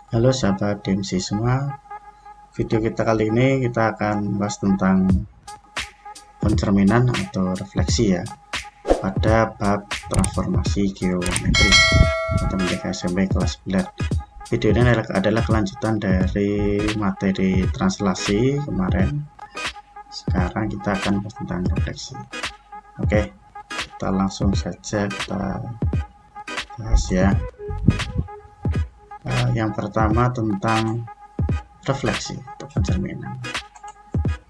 Halo sahabat DMC semua, video kita kali ini kita akan bahas tentang pencerminan atau refleksi ya pada bab transformasi geometri matematika SMP kelas 9. Video ini adalah kelanjutan dari materi translasi kemarin. Sekarang kita akan bahas tentang refleksi. Oke, kita langsung saja kita bahas ya. Yang pertama tentang refleksi atau pencerminan.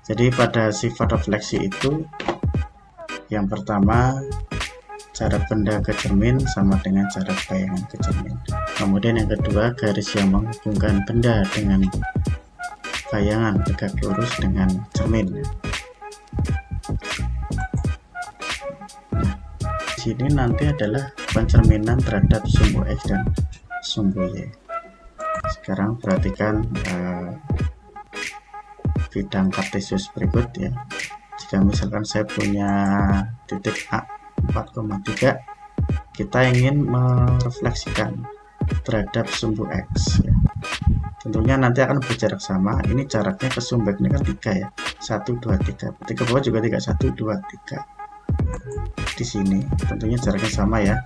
Jadi pada sifat refleksi itu yang pertama cara benda ke cermin sama dengan cara bayangan ke cermin. Kemudian yang kedua garis yang menghubungkan benda dengan bayangan tegak lurus dengan cermin. Nah, di sini nanti adalah pencerminan terhadap sumbu X dan sumbu Y. Sekarang perhatikan bidang kartesius berikut ya. Jika misalkan saya punya titik A 4,3, kita ingin merefleksikan terhadap sumbu X ya. Tentunya nanti akan berjarak sama. Ini jaraknya ke sumbu X ini kan 3 ya, 1, 2, 3. Berarti ke bawah juga 3, 1, 2, 3. Di sini tentunya jaraknya sama ya,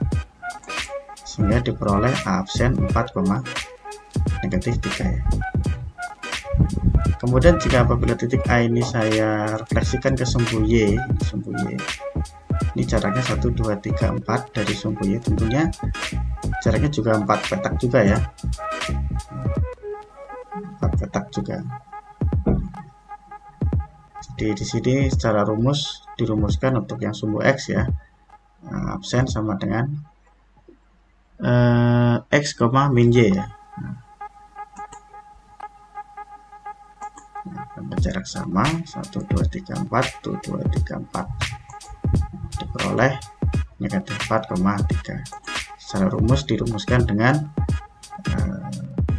sehingga diperoleh A absen 4,3 ya. Kemudian jika apabila titik A ini saya refleksikan ke sumbu Y, ini jaraknya 1, 2, 3, 4 dari sumbu Y, tentunya jaraknya juga 4 petak juga ya, 4 petak juga. Jadi di sini secara rumus dirumuskan untuk yang sumbu X ya, absen sama dengan X, min Y ya. Berjarak sama 1, 2, 3, 4, 1, 2, 3, 4 diperoleh negatif 4,3. Secara rumus dirumuskan dengan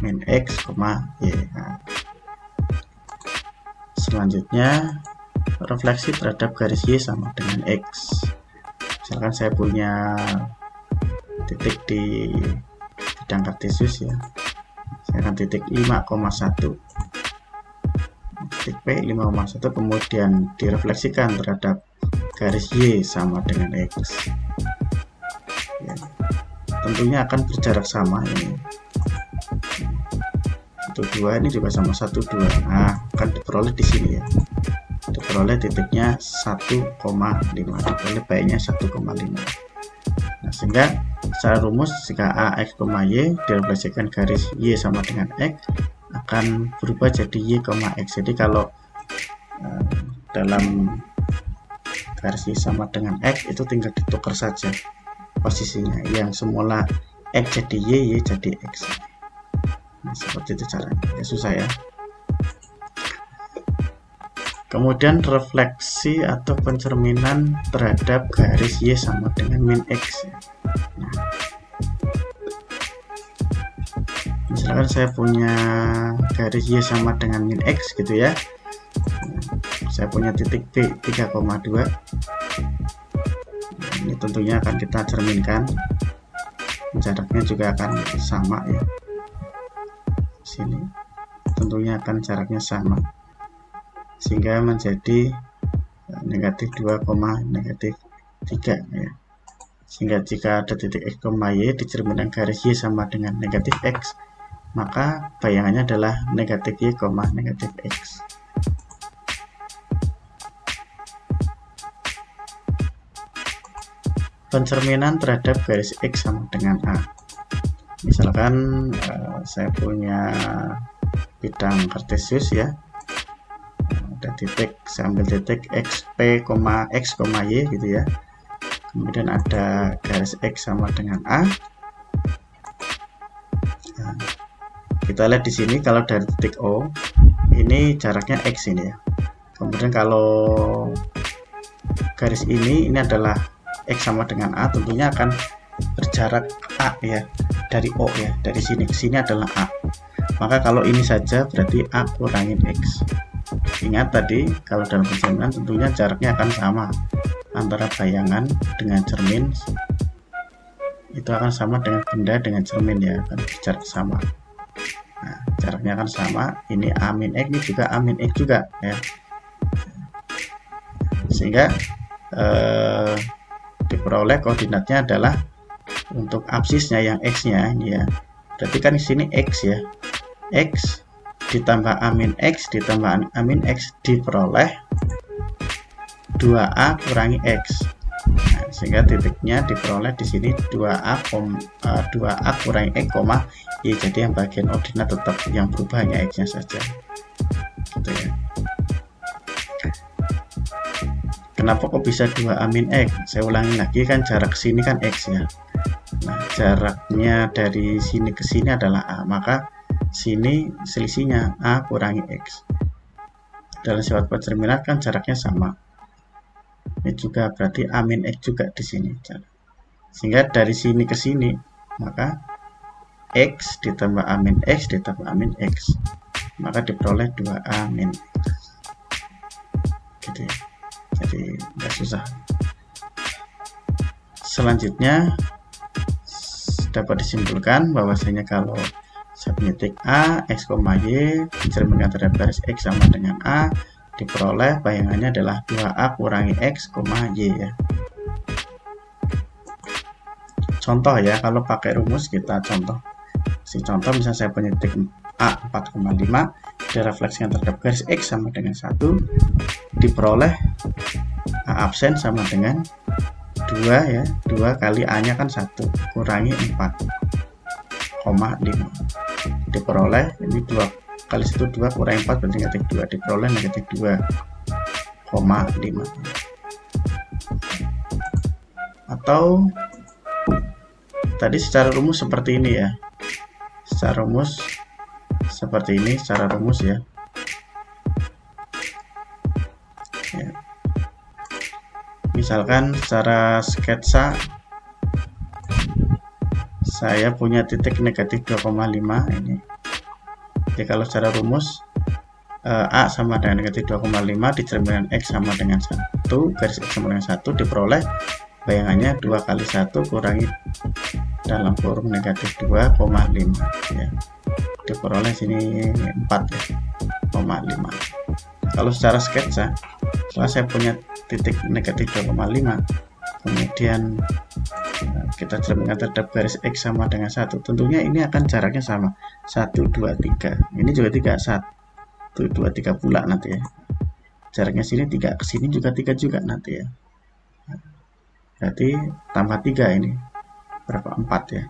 min X, Y. Selanjutnya refleksi terhadap garis Y sama dengan X. Misalkan saya punya titik di bidang kartesius ya, saya akan titik 5,1, titik P 5,1, kemudian direfleksikan terhadap garis Y sama dengan X ya. Tentunya akan berjarak sama, ini 1, 2, ini juga sama 1, 2. Nah, akan diperoleh di sini ya, diperoleh titiknya 1,5, diperoleh baiknya 1,5. Nah, sehingga secara rumus jika A, X, Y direfleksikan garis Y sama dengan X akan berubah jadi Y, X. Jadi kalau dalam garis Y sama dengan X itu tinggal ditukar saja posisinya, yang semula X jadi Y jadi X. Nah, seperti itu caranya ya, susah ya. Kemudian refleksi atau pencerminan terhadap garis Y sama dengan min X. Nah, misalkan saya punya garis Y sama dengan min X gitu ya. Saya punya titik B 3,2. Nah, ini tentunya akan kita cerminkan. Jaraknya juga akan sama ya. Sini tentunya akan jaraknya sama, sehingga menjadi negatif 2, negatif 3 ya. Sehingga jika ada titik X, Y dicerminkan garis Y sama dengan negatif X, maka bayangannya adalah negatif Y, negatif X. Pencerminan terhadap garis X sama dengan A. Misalkan saya punya bidang kartesius ya, ada titik, saya ambil titik XP, X, Y gitu ya. Kemudian ada garis X sama dengan A. Nah, kita lihat di sini kalau dari titik O ini jaraknya X ini ya. Kemudian kalau garis ini adalah X sama dengan A, tentunya akan berjarak A ya, dari O ya, dari sini ke sini adalah A. Maka kalau ini saja berarti A kurangin X. Ingat tadi kalau dalam pencerminan tentunya jaraknya akan sama antara bayangan dengan cermin, itu akan sama dengan benda dengan cermin ya, akan berjarak sama. Nah, jaraknya kan sama, ini A min X, ini juga A min X juga ya, sehingga diperoleh koordinatnya adalah untuk absisnya yang X nya ini ya, berarti kan di sini X ya, X ditambah A min X ditambah A min X diperoleh 2A kurangi X. Nah, sehingga titiknya diperoleh di sini 2A kurangi X, Y. Jadi yang bagian ordinat tetap yang berubah hanya X nya saja gitu ya. Kenapa kok bisa 2A min X? Saya ulangi lagi, kan jarak sini kan X ya. Nah, jaraknya dari sini ke sini adalah A, maka sini selisihnya A kurangi X. Dalam sifat pencerminat kan jaraknya sama. Ini juga berarti A min X juga di sini. Sehingga dari sini ke sini, maka X ditambah A min X ditambah A min X, maka diperoleh 2A min X. Gitu ya. Jadi nggak susah. Selanjutnya dapat disimpulkan bahwasanya kalau saya punya titik A, X, Y pencerminkan terhadap garis X sama dengan A, diperoleh bayangannya adalah 2A kurangi X, Y ya. Contoh ya, kalau pakai rumus kita contoh. Contoh misalnya saya punya titik A 4,5, direfleksikan terhadap garis X sama dengan 1, diperoleh A absen sama dengan 2 ya, 2 kali A nya kan 1 kurangi 4,5, diperoleh ini 2 kali 1 2 kurangi 4 berarti negatif 2, diperoleh negatif 2,5. Atau tadi secara rumus seperti ini ya, secara rumus seperti ini, secara rumus ya. Misalkan secara sketsa saya punya titik negatif 2,5 ini. Jadi kalau secara rumus A sama dengan negatif 2,5 dicerminkan X sama dengan 1, garis X sama dengan 1, diperoleh bayangannya 2 kali 1 kurangi dalam kurung negatif 2,5 ya. Diperoleh sini 4 ya, 0,5. Kalau secara sketsa, setelah saya punya titik negatif 2,5, kemudian kita cerminkan terhadap garis X sama dengan 1, tentunya ini akan jaraknya sama 1, 2, 3, ini juga 3, 1, 2, 3 pula nanti ya, jaraknya sini 3, ke sini juga 3 juga nanti ya, berarti tambah 3 ini berapa, 4 ya,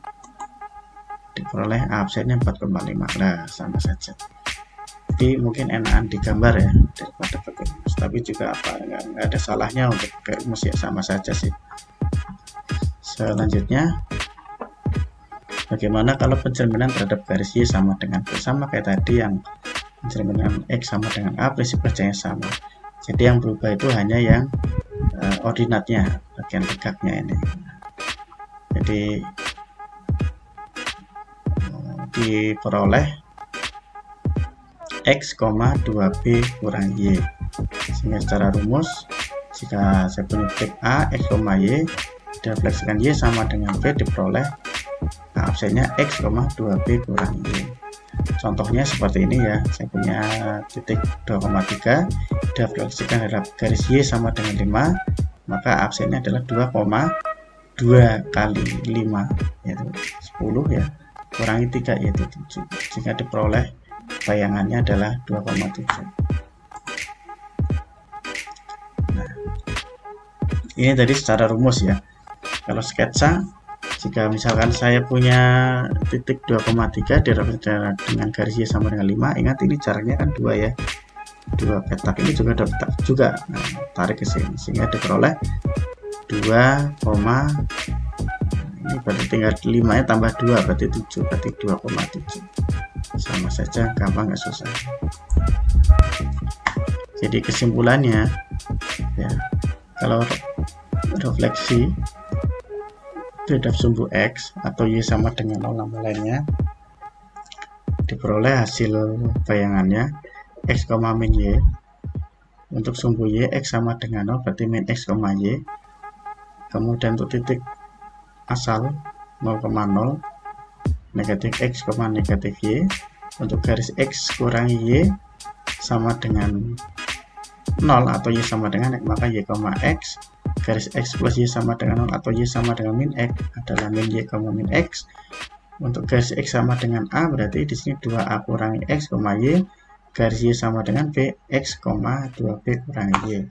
diperoleh absennya 4,5. Nah sama saja, jadi mungkin enakan digambar ya daripada pakai rumus, tapi juga nggak ada salahnya untuk pakai rumus ya, sama saja sih. Selanjutnya, bagaimana kalau pencerminan terhadap garis Y sama dengan B? Sama kayak tadi, yang pencerminan X sama dengan A, prinsip kerjanya sama. Jadi yang berubah itu hanya yang ordinatnya, bagian tegaknya ini. Jadi diperoleh X, 2B kurang Y. Sehingga secara rumus, jika saya punya titik A, X, Y, direfleksikan Y sama dengan B, diperoleh absennya X, 2B kurang Y. Contohnya seperti ini ya, saya punya titik 2,3, direfleksikan terhadap garis Y sama dengan 5, maka absennya adalah 2,2 kali 5 yaitu 10 ya, kurangi 3 yaitu 7, sehingga diperoleh bayangannya adalah 2,7. Nah, ini tadi secara rumus ya. Kalau sketsa, jika misalkan saya punya titik 2,3 direfleksikan dengan garis Y sama dengan 5, ingat ini jaraknya kan 2 ya, 2 petak ini juga ada petak juga, nah, tarik ke sini sehingga diperoleh 2, ini berarti tinggal 5 nya tambah 2 berarti 7, berarti 2,7. Sama saja, gampang, nggak susah. Jadi kesimpulannya ya, kalau refleksi terhadap sumbu X atau Y sama dengan 0 nama lainnya, diperoleh hasil bayangannya X, min Y. Untuk sumbu Y, X sama dengan 0 berarti min X, Y. Kemudian untuk titik asal 0,0 negatif X, negatif Y, Untuk garis X kurangi Y sama dengan 0 atau Y sama dengan X, maka Y, X garis X plus Y sama dengan 0 atau Y sama dengan min X adalah min Y, min X. Untuk garis X sama dengan A, berarti di sini 2A kurangi X, Y, garis Y sama dengan B, X, 2B kurangi Y.